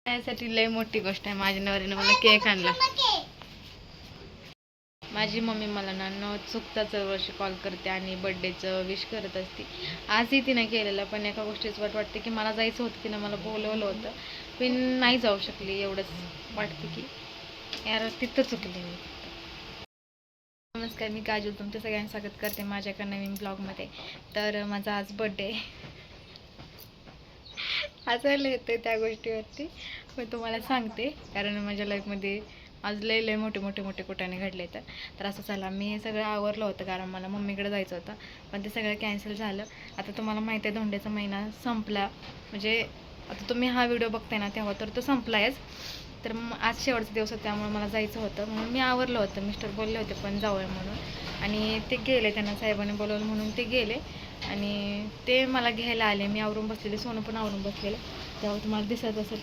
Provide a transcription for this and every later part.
माझ्यासाठी लय मोठी गोष्ट आहे. माझ्या नवऱ्याने मला केक आणला. माझी मम्मी मला ना न चुकता वर्षी कॉल करते आणि बड्डेचं विश करत असते. आजही तिने केलेलं, पण एका गोष्टीच वाटते की मला जायचं होतं, तिनं मला बोलवलं होतं पण नाही जाऊ शकली. एवढंच वाटते की यार तिथं चुकले मी. नमस्कार, मी काजल तुमच्या सगळ्यांचं स्वागत करते माझ्या एका नवीन ब्लॉगमध्ये. तर माझा आज बड्डे हसायला येते त्या गोष्टीवरती, मी तुम्हाला सांगते कारण माझ्या लाईफमध्ये आज लय मोठे मोठे मोठे कुठाने घडले. तर असं झालं, मी सगळं आवरलं होतं कारण मला मम्मीकडे जायचं होतं, पण ते सगळं कॅन्सल झालं. आता तुम्हाला माहिती आहे धोंड्याचा महिना संपला, म्हणजे आता तुम्ही हा व्हिडिओ बघताय ना तेव्हा तर तो संपला आहेच. तर मग आज शेवटचा दिवस होता, त्यामुळे मला जायचं होतं म्हणून मी आवरलं होतं. मिस्टर बोलले होते पण जाऊया म्हणून, आणि ते गेले, त्यांना साहेबांनी बोलवलं म्हणून ते गेले आणि ते मला घ्यायला आले. मी आवरून बसलेले, सोनं पण आवरून बसलेलं, तेव्हा तुम्हाला दिसत असेल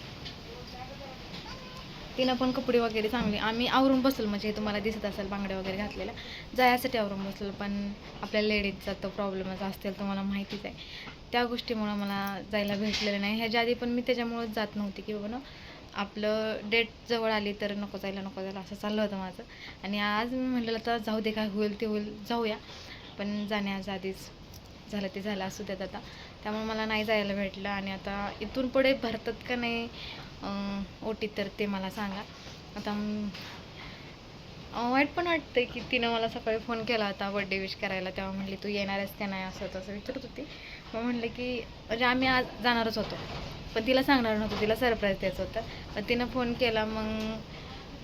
तिनं पण कपडे वगैरे चांगले आम्ही आवरून बसलो, म्हणजे तुम्हाला दिसत असेल बांगड्या वगैरे घातलेल्या, जायसाठी आवरून बसलो. पण आपल्या लेडीजचा तो प्रॉब्लेमच असतील, तुम्हाला माहितीच आहे. त्या गोष्टीमुळं मला जायला भेटलेलं नाही. ह्याच्या आधी पण मी त्याच्यामुळंच जात नव्हती की बाबा ना आपलं डेट जवळ आली तर नको जायला असं चाललं होतं माझं. आणि आज मी म्हटलेलं आता जाऊ दे, काय होईल ते होईल, जाऊया. पण जाण्याच्या आधीच झालं ते झालं, असू द्यात आता. त्यामुळे मला नाही जायला भेटलं. आणि आता इथून पुढे भरतात का नाही ओटी तर ते मला सांगा. आता वाईट पण वाटतंय की तिनं मला सकाळी फोन केला होता बड्डे विश करायला, तेव्हा म्हटली तू येणार आहेस का नाही असं तसं विचारत होती. मग म्हटलं की म्हणजे आम्ही आज जाणारच होतो, पण तिला सांगणार नव्हतं, तिला सरप्राईज द्यायचं होतं. पण तिनं फोन केला, मग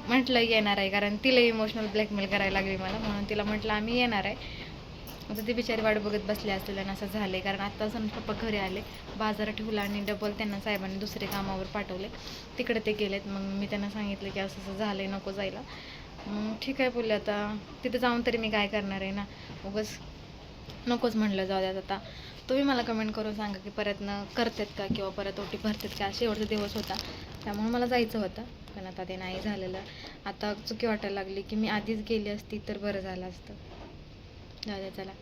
म्हटलं येणार आहे, कारण तिला इमोशनल ब्लॅकमेल करायला लागली मला, म्हणून तिला म्हटलं आम्ही येणार आहे. आता ती बिचारी वाट बघत बसले असतील आणि असं झाले, कारण आत्ता सण पप्पा घरी आले, बाजारात ठेवला आणि डबल त्यांना साहेबांनी दुसरे कामावर पाठवले, तिकडे ते गेलेत. मग मी त्यांना सांगितलं की असं असं झालं आहे, नको जायला. ठीक आहे बोलले, आता तिथं जाऊन तरी मी काय करणार आहे ना, उगाच नकोच म्हटलं, जाऊ द्यात. आता तुम्ही मला कमेंट करून सांगा की परत न करतात का किंवा परत ओटी भरतात का. शेवटचा दिवस होता त्यामुळे मला जायचं होतं, पण आता ते नाही झालेलं. आता चुकी वाटायला लागली की मी आधीच गेली असती तर बरं झालं असतं. जाऊ द्या, चला.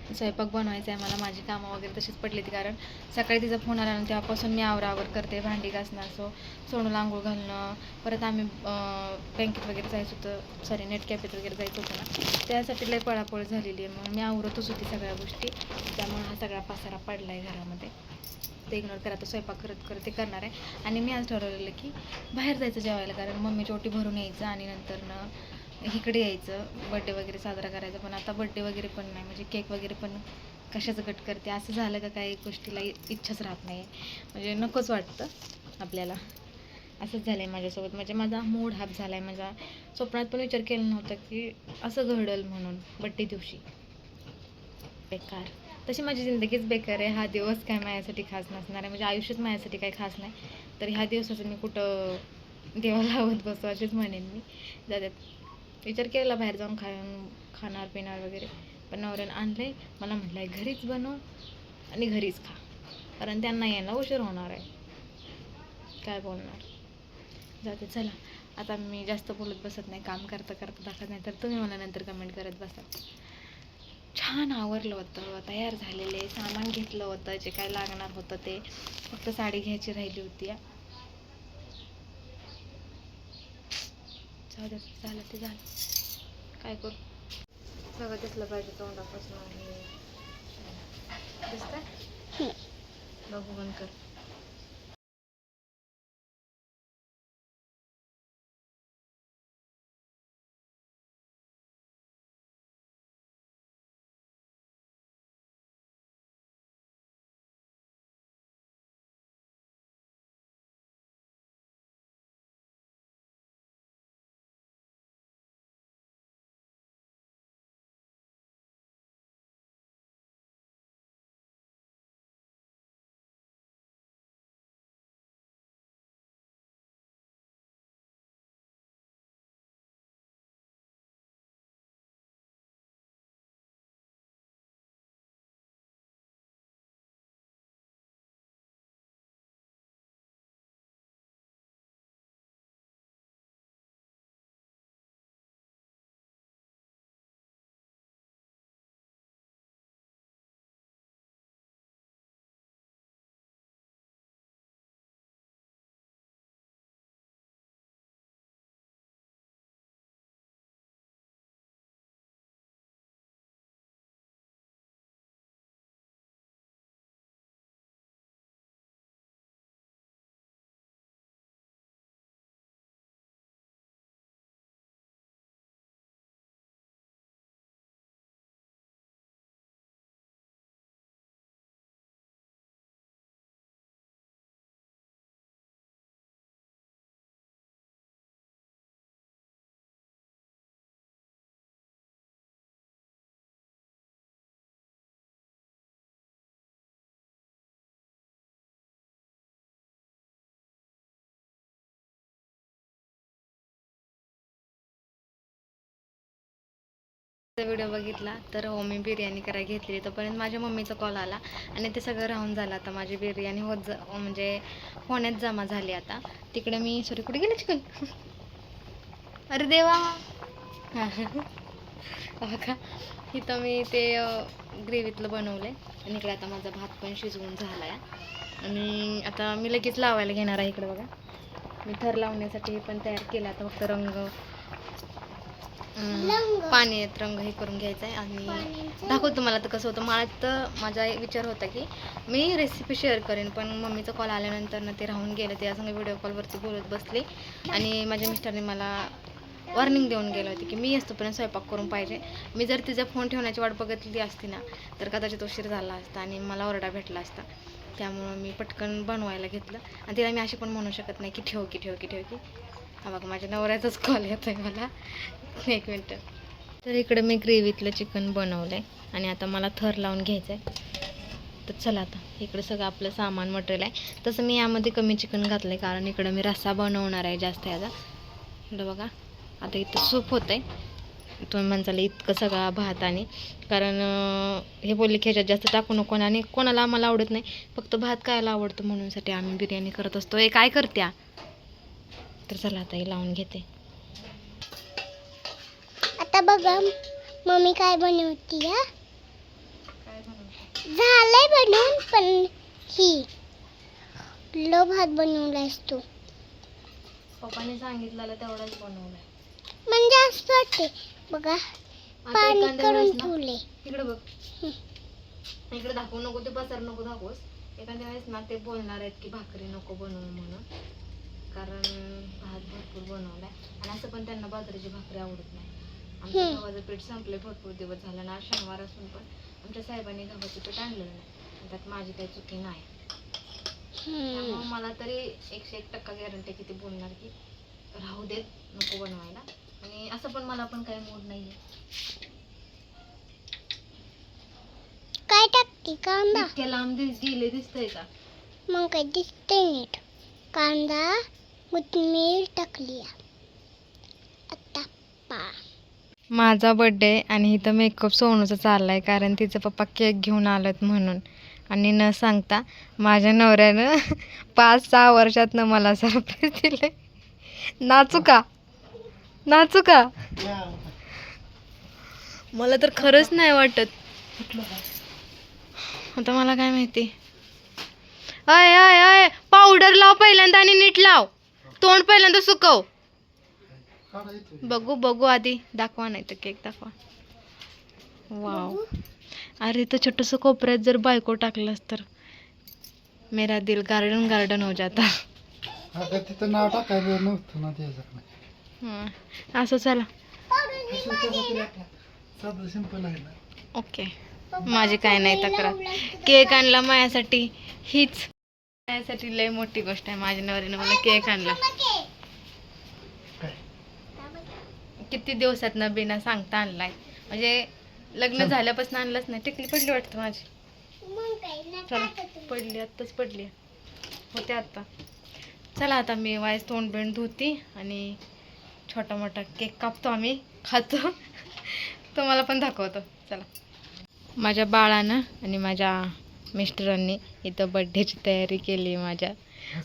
स्वयंपाक बनवायचा आहे मला, माझी कामं वगैरे तशीच पडली ती, कारण सकाळी तिचा फोन आला आणि तेव्हापासून मी आवरावर करते. भांडी घासणं असो, सोनूला आंघोळ घालणं, परत आम्ही बँकेत वगैरे जायचं होतं, सॉरी नेट कॅफेत वगैरे जायचं होतं ना, त्यासाठी लय पळापळ झालेली आहे. म्हणून मी आवरतच होती सगळ्या गोष्टी, त्यामुळे हा सगळा पसारा पडला आहे घरामध्ये. ते इग्नोर करा, तर स्वयंपाक करत करत ते करणार आहे. आणि मी आज ठरवलेलं की बाहेर जायचं जेवायला, कारण मम्मीची ओटी भरून यायचं आणि नंतर इकडे यायचं, बड्डे वगैरे साजरा करायचा. पण आता बड्डे वगैरे पण नाही, म्हणजे केक वगैरे पण कशाचं कट करते, असं झालं का काही गोष्टीला इच्छाच राहत नाही, म्हणजे नकोच वाटतं आपल्याला. असंच झालं आहे माझ्यासोबत, म्हणजे माझा मूड हाफ झाला आहे. माझा स्वप्नात पण विचार केला नव्हता की असं घडलं म्हणून बड्डे दिवशी. बेकार, तशी माझी जिंदगीच बेकार आहे. हा दिवस काय माझ्यासाठी खास नसणार आहे, म्हणजे आयुष्यात माझ्यासाठी काही खास नाही. तर ह्या दिवसाचं मी कुठं देवा लावत बसू असेच म्हणेन मी. जातात विचार केला बाहेर जाऊन खाणार पिणार वगैरे, पण नवऱ्यानं आणले, मला म्हटलं आहे घरीच बनव आणि घरीच खा, कारण त्यांना यायला उशीर होणार आहे. काय बोलणार, जाते चला. आता मी जास्त बोलत बसत नाही, काम करता करता दाखवत नाही, तर तुम्ही मला नंतर कमेंट करत बसा. छान आवरलं होतं, तयार झालेले, सामान घेतलं होतं जे काय लागणार होतं ते, फक्त साडी घ्यायची राहिली होती. जाऊ दे, झालं ते झालं, काय करू. सगळं दिसलं पाहिजे तोंडापासून आणि दिसतंय, बघू बंद कर. व्हिडिओ बघितला तर हो मी बिर्याणी करायला घेतली, तोपर्यंत माझ्या मम्मीचा कॉल आला आणि ते सगळं राहून झालं. आता माझी बिर्याणी म्हणजे होण्यात जमा झाली. आता तिकडे मी कुठे गेले चिकन अरे देवा बघा इथं मी ते ग्रेव्हीतलं बनवलं आहे आणि इकडे आता माझा भात पण शिजवून झाला आहे आणि आता मी लगेच लावायला घेणार आहे. इकडे बघा मी थर लावण्यासाठी हे पण तयार केलं. आता फक्त पाण्यात रंग हे करून घ्यायचा आहे आणि दाखवतो तुम्हाला तर कसं होतं. मला तर माझा विचार होता की मी रेसिपी शेअर करेन, पण मम्मीचा कॉल आल्यानंतर ना ते राहून गेलं. त्यासंग व्हिडिओ कॉलवरती बोलत बसले आणि माझ्या मिस्टरने मला वॉर्निंग देऊन गेलं होती की मी असतोपर्यंत स्वयंपाक करून पाहिजे. मी जर तिचा फोन ठेवण्याची वाट बघितली असती ना तर कदाचित उशीर झाला असता आणि मला ओरडा भेटला असता. त्यामुळं मी पटकन बनवायला घेतलं आणि तिला मी अशी पण म्हणू शकत नाही की ठेव की. हा बघा माझ्या नवऱ्याचाच कॉल येतो आहे मला. एक मिनटं. तर इकडे मी ग्रेव्हीतलं चिकन बनवलं आहे आणि आता मला थर लावून घ्यायचं आहे. तर चला आता इकडं सगळं आपलं सामान मटेरियल आहे. तसं मी यामध्ये कमी चिकन घातलं आहे कारण इकडं मी रस्सा बनवणार आहे जास्त याचा. इकडं बघा आता इथं सूप होतं आहे. तुम्ही म्हणताल इतकं सगळा भात आणि कारण हे बोलले की ह्याच्यात जास्त टाकू नको आणि कोणाला आम्हाला आवडत नाही, फक्त भात खायला आवडतं म्हणूनसाठी आम्ही बिर्याणी करत असतो. हे काय करत्या तर चला आता हे लावून घेते. आता बघा मम्मी काय बनवती. झालंय बनवून पण ही लो भात बनवलायस तू. पप्पाने सांगितलेलं तेवढंच बनवलंय म्हणजे असं वाटते बघा पाणी करून ठेवले. इकडे बघ इकडे दाखवू नको, ते पसार नको दाखवूस. एखाद्या वेळेस ना ते बोलणार आहेत की भाकरी नको बनवू म्हणून, कारण भात भरपूर बनवलाय आणि असं पण त्यांना बाजरीची भाकरी आवडत नाही. आमच्या गव्हाचं पीठ संपले भरपूर दिवस झाला ना, शनिवार असून पण आमच्या साहेबांनी गव्हाचं पीठ आणलेलं नाही. त्यात माझी काही चुकी नाही. त्यामुळे मला तरी 101% गॅरंटी किती बोलणार की राहू देत नको बनवायला. आणि असं पण मला पण काही मूड नाहीये. काय टाकते कांदा इतक्या लांब गेले दिसतंय का? मग काय दिसतंय नीट. कांदा कोथिंबीर टाकली. आता माझा बर्थडे आणि इथं मेकअप सोनूचा चाललाय कारण तिचा पप्पा केक घेऊन आलेत म्हणून. आणि न सांगता माझ्या नवऱ्यानं 5-6 वर्षातनं मला सरप्राईज दिले. नाचू का मला तर खरंच नाही वाटत. आता मला काय माहिती. अय पावडर लाव पहिल्यांदा आणि नीट लाव. तोंड पहिल्यांदा सुकव. बघू आधी दाखवा, नाही तर केक दाखवा. वाव अरे तर छोटंसं कोपऱ्यात जर बायको टाकलंस तर मेरा दिल गार्डन हो जाता. तिथं नाव टाकायचं नव्हतं ना त्याच्याकडे. असं चला सिंपल आहे ना. ओके माझी काय नाही तक्रार. केक आणला माझ्यासाठी, हीच माझ्यासाठी लय मोठी गोष्ट आहे. माझ्या नवऱ्यानं मला केक आणला. किती दिवसात न बिना सांगता आणलाय, म्हणजे लग्न झाल्यापासून आणलंच नाही. टिकली पडली वाटतं माझी. चला पडली, आत्ताच पडली होते आता. चला आता मी वाईस तोंड बिंड धुती आणि छोटा मोठा केक कापतो, आम्ही खातो. तुम्हाला पण दाखवतो. चला. माझ्या बाळानं आणि माझ्या मिस्टरांनी इथं बर्थडेची तयारी केली माझ्या.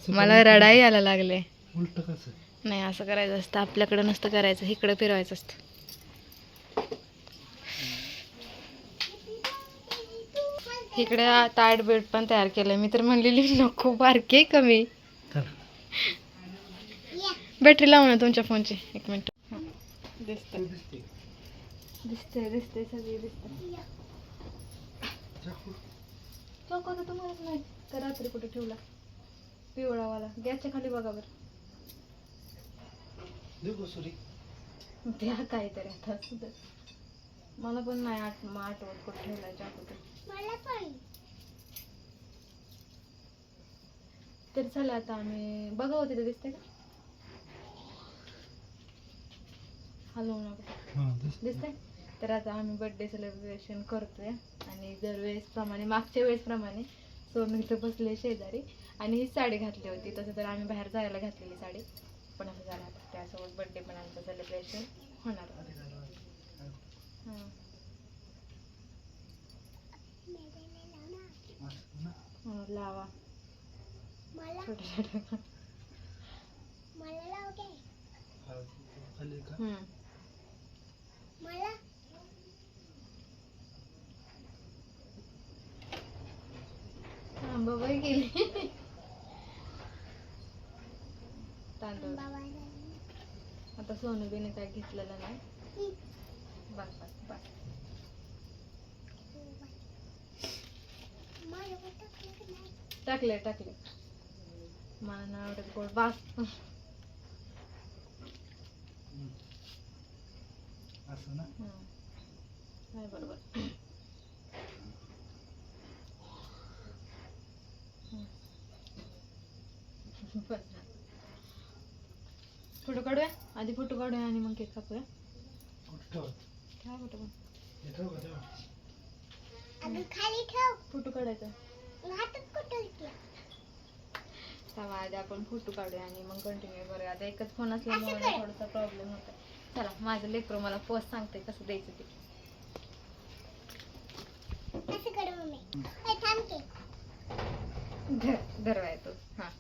मला रडाई यायला लागले. उलट कसं नाही असं करायचं असतं, आपल्याकडं नसतं करायचं, इकडं फिरवायचं असतं. इकडे ताट बेड पण तयार केलंय. मी तर म्हणलेली नको, बारके कमी. बॅटरी लावू ना तुमच्या फोनची. 1 मिनिट. दिसते सगळी दिसते. चौक होता तुम्हालाच नाही तर रात्री कुठे ठेवला पिवळावाला. गॅसच्या खाली बघा बरं. द्या काहीतरी आता सुद्धा. मला पण नाही आठवत कुठे ठेवलाय चाकू. तर चला आता आम्ही बघा होते ते दिसते का? हलवू नका. दिसतंय. तर आता आम्ही बर्थडे सेलिब्रेशन करतोय आणि दरवेळेस प्रमाणे मागच्या वेळेस प्रमाणे सोनू इथं बसले शेजारी आणि ही साडी घातली होती. तसं तर आम्ही बाहेर जायला घातलेली साडी, पण असं झालं आता त्यासोबत बर्थडे पण आमचं सेलिब्रेशन होणार. हां लावा मला छोटे छोटे. मला लाव दे. खाली का मला आंबाबाई गेली. तांदूळ बाबाला आता सोनूबीने काय घेतलेलं नाही. बस बस बस. मला टाकलं की नाही. टाकले टाकले. मला नाही आवडत गोड. बस. असं ना नाही बरोबर. बस. फोटो काढूया आधी. फोटो काढूया आणि मग केक कापूया. कुठं ठेव काय फोटो काढ. हे ठेव का तेव्हा अगं खाली ठेव. फोटो काढायचा. हातात कुठं ठेव. तेव्हा आधी आपण फोटो काढूया आणि मग कंटिन्यू करूया. आता एकच फोन असल्यामुळे मला थोडासा प्रॉब्लेम होता. चला माझं लेकरू मला पोस्ट सांगते कसं द्यायचं ते. असं कर मम्मी. ए, थांब की. धरवाय तो. हा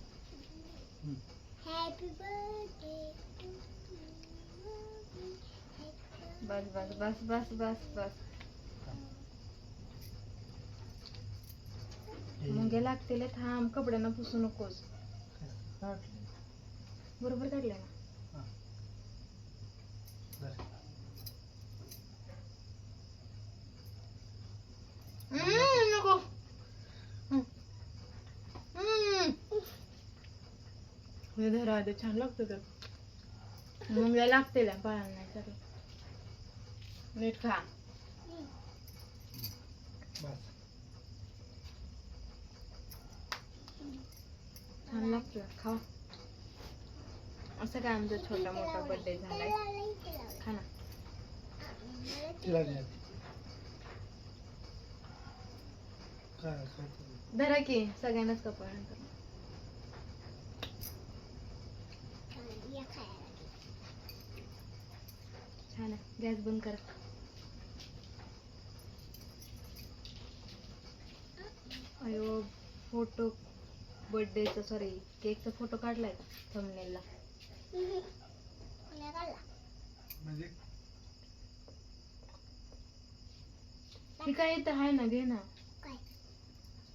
हॅपी बर्थडे टू बस बस बस बस बस बस. मुंगे लागतील. थांब कपड्यांना पुसू नकोस. बरोबर काढले ना. नको. हे धरा आधी. छान लागतं तर मुंग्या लागतील बाळांना नाही तर. नीट खा. बस छान लागतं खा. असं काय आमचा छोटा मोठा बर्थडे झालाय. खा ना. तिला द्या काय काय धरा की सगळ्यांनाच कपडा नंतर. छान आहे. गॅस बंद कर. अयो फोटो बर्थडेचा सॉरी केकचा फोटो काढलाय का थंबनेलला. म्हणजे ही काय इथं आहे ना. घे ना. काय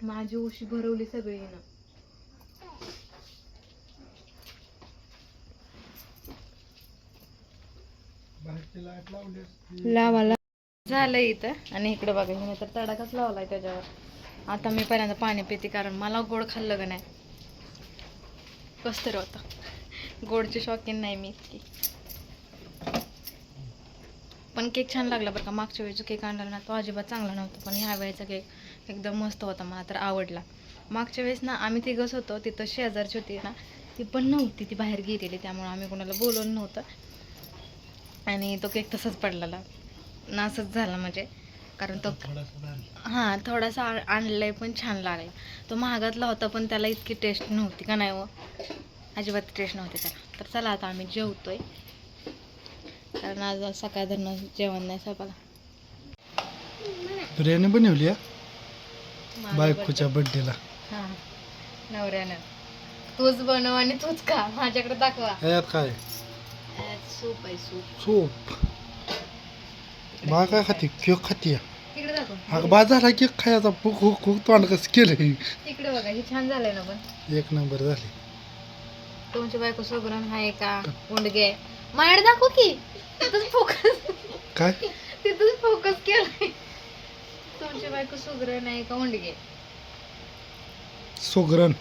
माझी उशी भरवली सगळी ना. बाहेरची लाईट लावली असती. लावाला झालं इथं. आणि इकडे बघा हिने तर तडाखाच लावलाय त्याच्यावर. आता मी पहिल्यांदा पाणी पिते कारण मला गोड खाल्लं का नाही कसं तर होतं. गोडची शौकीन नाही मी इतकी. पण केक छान लागला बरं का. मागच्या वेळेचा केक आणला ना तो अजिबात चांगला नव्हता. पण ह्या वेळेचा केक एकदम मस्त होता. मला तर आवडला. मागच्या वेळेस ना आम्ही तिघंच होतो. तिथं शेजारची होती ना ती पण नव्हती. ती बाहेर गेलेली त्यामुळे आम्ही कोणाला बोलवलं नव्हतं. आणि तो केक तसाच पडलेला. नासच झाला म्हणजे. कारण तो थोडासा झालं. हां थोडासा आणलाय पण छान लागला. तो महागातला होता पण त्याला इतकी टेस्ट नव्हती का नाही. अजिबात टेस्ट नव्हती त्याला. तर चला आता आम्ही जेवतोय कारण आज सकाळ धरणं जेवण नाही स्वयंपाला. बिर्याणी बनवली आहे माझा बायकोच्या बर्थडेला. birthday. हां नवऱ्यानं. तूच बनव आणि तूच खा. माझ्याकडे दाखवा. यात काय सूप आहे सूप. सूप. बा काय खाते केक खाते. तिकडे दाखव. हा बा झाला केक खायचा. खूप खूप खूप तोंड कसं केलं. तिकडे बघा हे छान झालंय ना. पण एक नंबर झाली. तुमची बायको सुगरण आहे का उंडगे. माझ्याकडे दाखव की. तिथंच फोकस. काय तिथंच फोकस केलाय. तुमची बायको सुगरण आहे का उंडगे. सुगरण.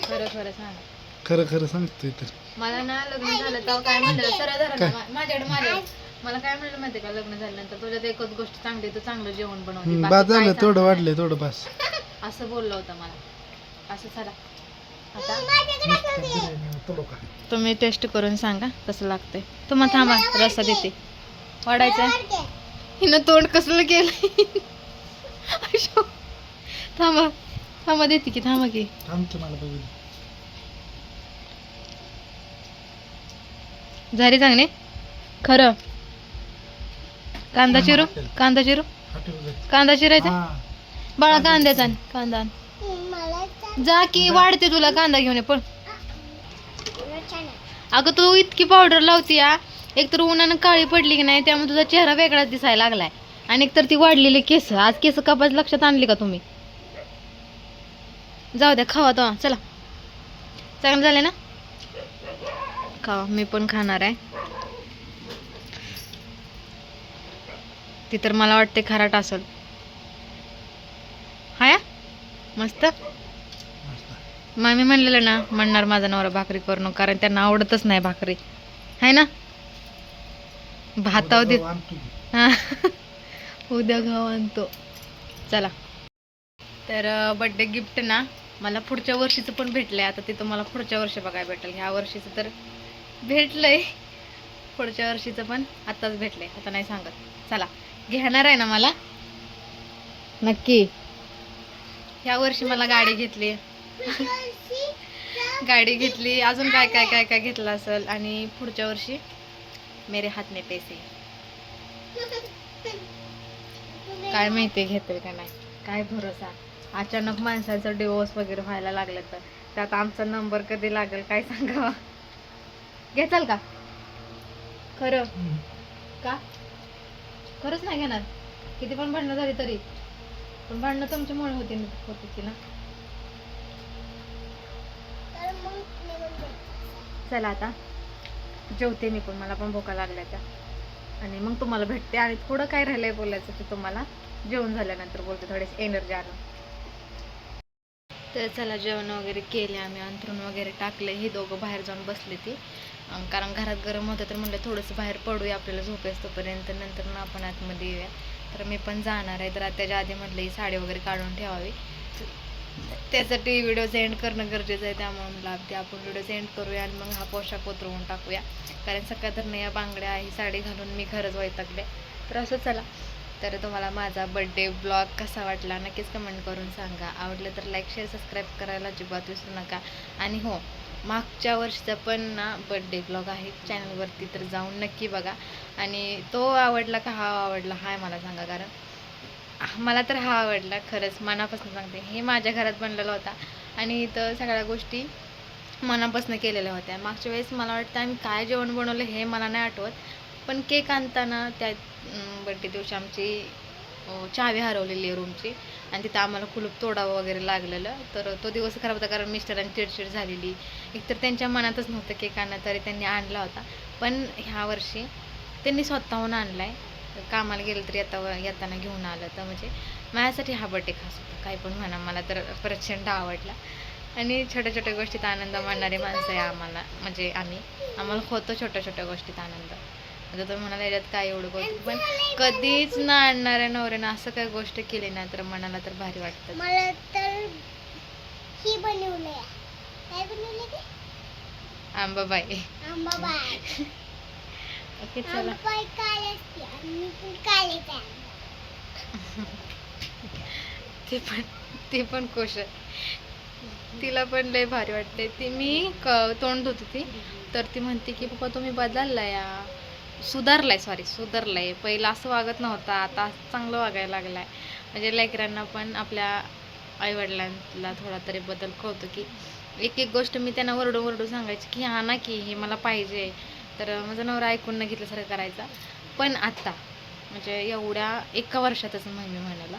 खरं खरं सांगा. खरं खरं सांगतोय तर. मला ना लग्न झालं तेव्हा काय म्हणलं सरळ धरा माझ्याकडे माझ्या. मला काय म्हणलं माहिती का लग्न झाल्यानंतर तुझ्यात एकच गोष्ट चांगली तू चांगलं जेवण बनवते. बाद बाकी झालं काय थोडं सांगणार वाढलंय थोडं बस. नाही. असं बोललं होतं मला. असं चला आता तुम्ही टेस्ट करून सांगा कसं लागतंय. तुम्हाला थांबा रस्सा देते. वाढायचं हिनं तोंड कसलं केलंय. थांबा थांबा देते की. थांबा की. थांबतो मला बघू. झाली चांगली. खरं कांदा चिरू. कांदा चिरू. कांदा चिरायचा. बाळा कांद्याचा आण. कांदा आण. मला जा की वाढते तुला कांदा घेऊन ये पण. छान आहे. अगं तू इतकी पावडर लावती या, एक तर उन्हानं काळी पडली की नाही त्यामुळे तुझा चेहरा वेगळाच दिसायला लागलाय, आणि एक तर ती वाढलेली केस. आज केस कापायचं लक्षात आणली का तुम्ही? जाऊ द्या, खावा तो. चला, चांगलं झालं ना, खावा. मी पण खाणार आहे. ती तर मला वाटते खाराट असेल. हाया मस्त. मग मी म्हणलेलं ना, म्हणणार माझा नवरा भाकरी करू नको, कारण त्यांना आवडतच नाही भाकरी, आहे ना. भाताव देत. हा उद्या घाव आणतो. चला, तर बड्डे गिफ्ट ना मला पुढच्या वर्षीचं पण भेटलंय. आता ते तुम्हाला पुढच्या वर्षी बघायला भेटेल. ह्या वर्षीचं तर भेटलंय, पुढच्या वर्षीचं पण आताच भेटलंय, आता नाही सांगत. चला, घेणार आहे ना मला नक्की. ह्या वर्षी मला गाडी घेतली, गाडी घेतली, अजून काय काय काय काय घेतलं असेल, आणि पुढच्या वर्षी मेरे हात में पैसे. काय माहिती घेतील का नाही, काय भरोसा. अचानक माणसाचं डिवोर्स वगैरे व्हायला लागलं तर त्यात आमचा नंबर कधी लागेल काय सांगावा. घेताल का खरं? का खरंच नाही घेणार? किती पण भांडणं झाली तरी? पण भांडणं तुमच्यामुळे होती ना. चला आता जेवते मी पण, मला पण भोका लागल्या त्या, आणि मग तुम्हाला भेटते. आणि थोडं काय राहिलंय बोलायचं ते तुम्हाला जेवण झाल्यानंतर बोलते, थोडीशी एनर्जी आणून. तर चला, जेवण वगैरे केले आम्ही, अंथरून वगैरे टाकले. ही दोघं बाहेर जाऊन बसले ती, कारण घरात गरम होतं तर म्हणलं थोडंसं बाहेर पडूया, आपल्याला झोपेस तोपर्यंत, नंतर ना आपण आतमध्ये येऊया. तर मी पण जाणार आहे, तर त्याच्या आधी म्हटलं ही साडी वगैरे काढून ठेवावी, त्यासाठी व्हिडिओ सेंड करणं गरजेचं आहे. त्यामुळे मला ते आपण व्हिडिओ सेंड करूया आणि मग हा पोशाख उतरवून टाकूया, कारण सकाळ तर नाही या बांगड्या ही साडी घालून मी खरंच वैतागले. तर असं चला, तर तुम्हाला माझा बड्डे ब्लॉग कसा वाटला नक्कीच कमेंट करून सांगा. आवडलं तर लाईक शेअर सबस्क्राईब करायला अजिबात विसरू नका. आणि हो, मागच्या वर्षीचा पण ना बड्डे ब्लॉग आहे चॅनलवरती, तर जाऊन नक्की बघा. आणि तो आवडला का हा आवडला हाय मला सांगा, कारण मला तर हा आवडला, खरंच मनापासून सांगते. हे माझ्या घरात बनलेला होता आणि इथं सगळ्या गोष्टी मनापासून केलेल्या होत्या. मागच्या वेळेस मला वाटतं आम्ही काय जेवण बनवलं हे मला नाही आठवत, पण केक आणताना त्या बड्डे दिवशी आमची चावी हरवलेली आहे रूमची, आणि तिथं आम्हाला कुलूप तोडावं वगैरे लागलेलं. तर तो दिवस खराब होता, कारण मिस्टरांची चिडचिड झालेली. एकतर त्यांच्या मनातच नव्हतं केक आणणं, तरी त्यांनी आणला होता. पण ह्या वर्षी त्यांनी स्वतःहून आणला आहे, कामाला गेलं तरी येताना घेऊन आलं. तर म्हणजे माझ्यासाठी हा बड्डे खास होता, काही पण म्हणा, मला तर प्रचंड आवडला. आणि छोट्या छोट्या गोष्टीत आनंद मानणारे माणसं आहे आम्हाला, म्हणजे आम्हाला होतो छोट्या छोट्या गोष्टीत आनंद. आता तर म्हणाला याच्यात काय एवढं गोष्ट, पण कधीच ना आणणाऱ्या नवऱ्यानं असं काही गोष्ट केली ना तर मनाला तर भारी वाटतं. मला तर ही बनवलंय. काय बनवलंय ते? आंबाबाई. आंबाबाई. ओके, चला. आंबाबाई काय असते? आणि पण काय येते? ते पण खुश आहे, तिला पण लय भारी वाटते. ती मी तोंड धुत होती तर ती म्हणते की पप्पा तुम्ही बदललाय, सुधारलाय. पहिला असं वागत नव्हता, आता चांगलं वागायला लागलाय. म्हणजे लेकरांना पण आपल्या आईवडिलांना थोडा तरी बदल कळतो, की एक एक गोष्ट मी त्यांना वरडून सांगायची की हा ना की हे मला पाहिजे, तर माझा नवरा ऐकून न घेतल्यासारखं करायचा. पण आता म्हणजे एवढ्या एका वर्षातच मी म्हणाला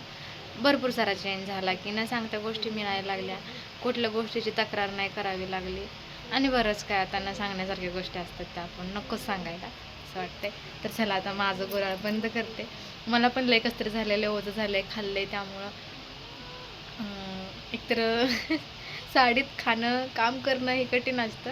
भरपूर सारा चेंज झाला, की न सांगता गोष्टी मिळायला लागल्या, कुठल्या गोष्टीची तक्रार नाही करावी लागली, आणि बरंच काय आता न सांगण्यासारख्या गोष्टी असतात त्या आपण नकोच सांगायला असं वाटतंय. तर चला, आता माझं गुराळ बंद करते. मला पण लय कसतरी झालेलं, ओझं झालंय, खाल्लंय, त्यामुळं एकतर साडीत खाणं काम करणं हे कठीण असतं,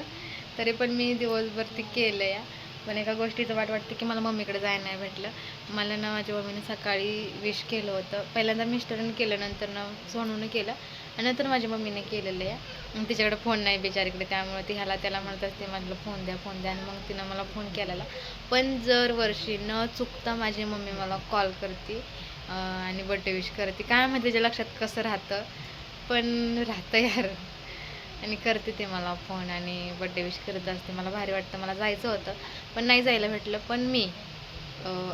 तरी पण मी दिवसभर ते केलं या. पण एका गोष्टीचं वाटतं की मला मम्मीकडे जायला नाही भेटलं. मला ना माझ्या मम्मीने सकाळी विश केलं होतं, पहिल्यांदा मिस्टरांनी केलं, नंतर ना सोनूने केलं, आणि नंतर माझ्या मम्मीने केलेलं आहे. मग तिच्याकडे फोन नाही बिचारीकडे, त्यामुळे ती त्याला म्हणत असते माझं फोन द्या, आणि मग तिनं मला फोन केलेला. पण जर वर्षी न चुकता माझी मम्मी मला कॉल करते आणि बड्डे विश करते. काय माहिती तिच्या लक्षात कसं राहतं, पण राहतं यार, आणि करते ते मला फोन आणि बड्डे विश करत असते. मला भारी वाटतं. मला जायचं होतं पण नाही जायला भेटलं. पण मी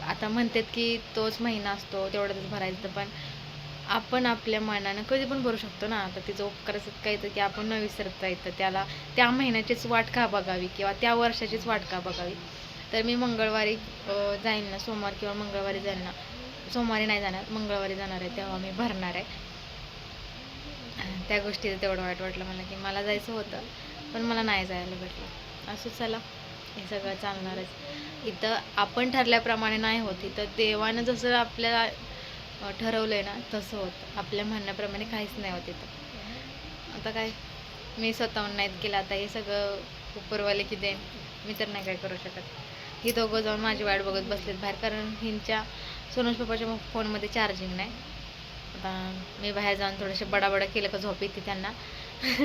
आता म्हणतात की तोच महिना असतो तेवढंच भरायचं, पण आपण आपल्या मनानं कधी पण भरू शकतो ना. आता तिचं उपकाराचं काय तर की आपण न विसरता येतं त्याला त्या महिन्याचीच वाट का बघावी किंवा त्या वर्षाचीच वाट का बघावी. तर मी मंगळवारी जाईन ना, सोमवार किंवा मंगळवारी जाईल ना, सोमवारी नाही जाणार, मंगळवारी जाणार आहे तेव्हा मी भरणार आहे. त्या गोष्टीचं तेवढं वाईट वाटलं मला की मला जायचं होतं पण मला नाही जायला भेटलं. असं चला, हे सगळं चालणारच. इथं आपण ठरल्याप्रमाणे नाही होत, इथं देवानं जसं आपल्याला ठरवलं आहे ना तसं होतं. आपल्या म्हणण्याप्रमाणे काहीच नाही होत इथं. आता काय, मी स्वतःहून नाहीत केलं, आता हे सगळं उपरवाले की देईन, मी तर नाही काय करू शकत. ही दोघं जाऊन माझी वाट बघत बसलेत बाहेर, कारण ह्यांच्या सोनूज पप्पाच्या फोनमध्ये चार्जिंग नाही. आता मी बाहेर जाऊन थोडेसे बडाबडा केलं का झोप येते त्यांना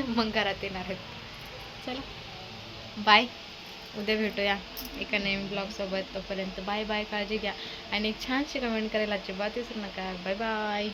मग घरात येणार आहेत. चला बाय, उद्या भेटूया एका नवीन ब्लॉगसोबत. तोपर्यंत बाय बाय, काळजी घ्या आणि एक छानशी कमेंट करायला अजिबात विसरू नका. Bye bye.